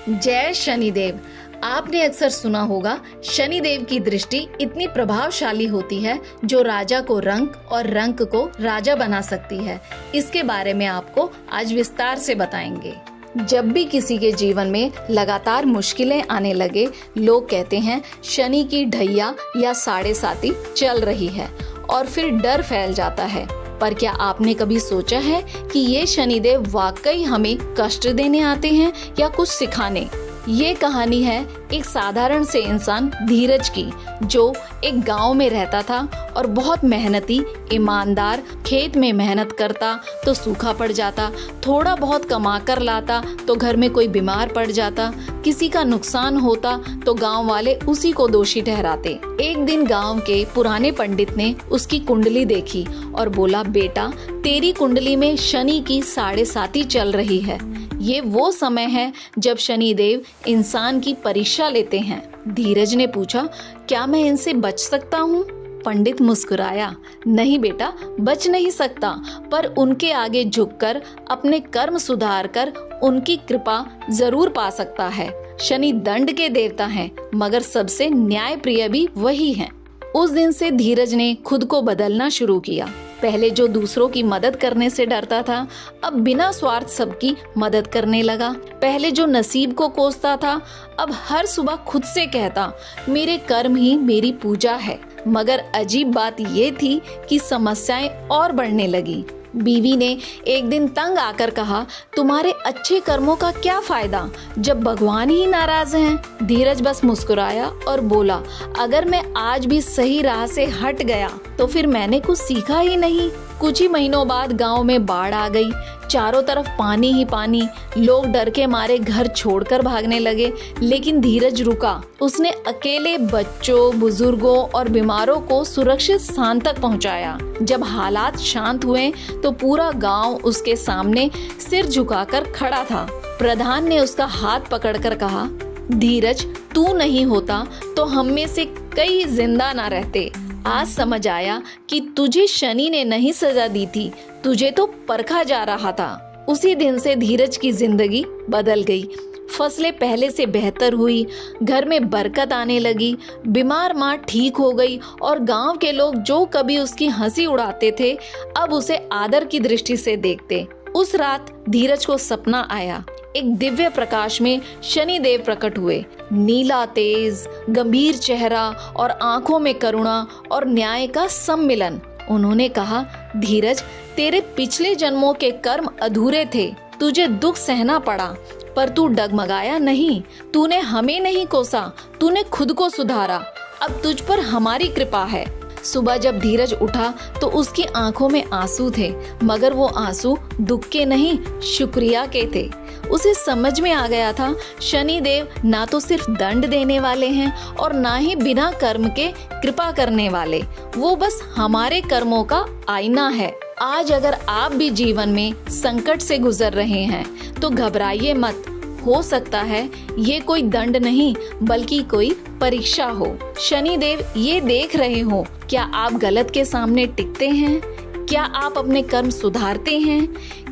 जय शनिदेव। आपने अक्सर सुना होगा शनिदेव की दृष्टि इतनी प्रभावशाली होती है जो राजा को रंक और रंक को राजा बना सकती है। इसके बारे में आपको आज विस्तार से बताएंगे। जब भी किसी के जीवन में लगातार मुश्किलें आने लगे, लोग कहते हैं शनि की ढैया या साढ़े साती चल रही है और फिर डर फैल जाता है। पर क्या आपने कभी सोचा है कि ये शनिदेव वाकई हमें कष्ट देने आते हैं या कुछ सिखाने? ये कहानी है एक साधारण से इंसान धीरज की, जो एक गांव में रहता था और बहुत मेहनती, ईमानदार। खेत में मेहनत करता तो सूखा पड़ जाता, थोड़ा बहुत कमा कर लाता तो घर में कोई बीमार पड़ जाता, किसी का नुकसान होता तो गांव वाले उसी को दोषी ठहराते। एक दिन गांव के पुराने पंडित ने उसकी कुंडली देखी और बोला, बेटा, तेरी कुंडली में शनि की साढ़े साती चल रही है। ये वो समय है जब शनिदेव इंसान की परीक्षा लेते हैं। धीरज ने पूछा, क्या मैं इनसे बच सकता हूँ? पंडित मुस्कुराया, नहीं बेटा, बच नहीं सकता, पर उनके आगे झुककर अपने कर्म सुधार कर उनकी कृपा जरूर पा सकता है। शनि दंड के देवता हैं, मगर सबसे न्याय प्रिय भी वही हैं। उस दिन से धीरज ने खुद को बदलना शुरू किया। पहले जो दूसरों की मदद करने से डरता था, अब बिना स्वार्थ सबकी मदद करने लगा। पहले जो नसीब को कोसता था, अब हर सुबह खुद से कहता, मेरे कर्म ही मेरी पूजा है। मगर अजीब बात ये थी कि समस्याएं और बढ़ने लगी। बीवी ने एक दिन तंग आकर कहा, तुम्हारे अच्छे कर्मों का क्या फायदा जब भगवान ही नाराज हैं? धीरज बस मुस्कुराया और बोला, अगर मैं आज भी सही राह से हट गया तो फिर मैंने कुछ सीखा ही नहीं। कुछ ही महीनों बाद गांव में बाढ़ आ गई। चारों तरफ पानी ही पानी। लोग डर के मारे घर छोड़कर भागने लगे, लेकिन धीरज रुका। उसने अकेले बच्चों, बुजुर्गों और बीमारों को सुरक्षित स्थान तक पहुंचाया। जब हालात शांत हुए तो पूरा गांव उसके सामने सिर झुकाकर खड़ा था। प्रधान ने उसका हाथ पकड़कर कहा, धीरज, तू नहीं होता तो हम में से कई जिंदा ना रहते। आज समझ आया कि तुझे शनि ने नहीं सजा दी थी, तुझे तो परखा जा रहा था। उसी दिन से धीरज की जिंदगी बदल गई। फसलें पहले से बेहतर हुई, घर में बरकत आने लगी, बीमार माँ ठीक हो गई और गांव के लोग जो कभी उसकी हंसी उड़ाते थे, अब उसे आदर की दृष्टि से देखते। उस रात धीरज को सपना आया। एक दिव्य प्रकाश में शनिदेव प्रकट हुए। नीला तेज, गंभीर चेहरा और आंखों में करुणा और न्याय का सम्मिलन। उन्होंने कहा, धीरज, तेरे पिछले जन्मों के कर्म अधूरे थे, तुझे दुख सहना पड़ा, पर तू डगमगाया नहीं। तूने हमें नहीं कोसा, तूने खुद को सुधारा। अब तुझ पर हमारी कृपा है। सुबह जब धीरज उठा तो उसकी आंखों में आंसू थे, मगर वो आंसू दुख के नहीं, शुक्रिया के थे। उसे समझ में आ गया था, शनिदेव ना तो सिर्फ दंड देने वाले हैं और ना ही बिना कर्म के कृपा करने वाले। वो बस हमारे कर्मों का आईना है। आज अगर आप भी जीवन में संकट से गुजर रहे हैं तो घबराइए मत। हो सकता है ये कोई दंड नहीं, बल्कि कोई परीक्षा हो। शनिदेव ये देख रहे हो, क्या आप गलत के सामने टिकते हैं? क्या आप अपने कर्म सुधारते हैं?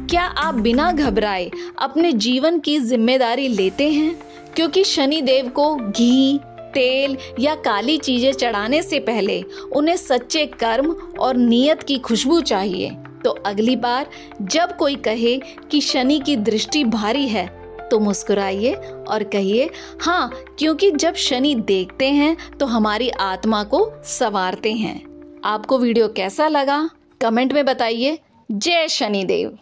क्या आप बिना घबराए अपने जीवन की जिम्मेदारी लेते हैं? क्योंकि शनिदेव को घी, तेल या काली चीजें चढ़ाने से पहले उन्हें सच्चे कर्म और नियत की खुशबू चाहिए। तो अगली बार जब कोई कहे कि शनि की दृष्टि भारी है, तो मुस्कुराइए और कहिए, हाँ, क्योंकि जब शनि देखते हैं तो हमारी आत्मा को संवारते हैं। आपको वीडियो कैसा लगा? कमेंट में बताइए। जय शनिदेव।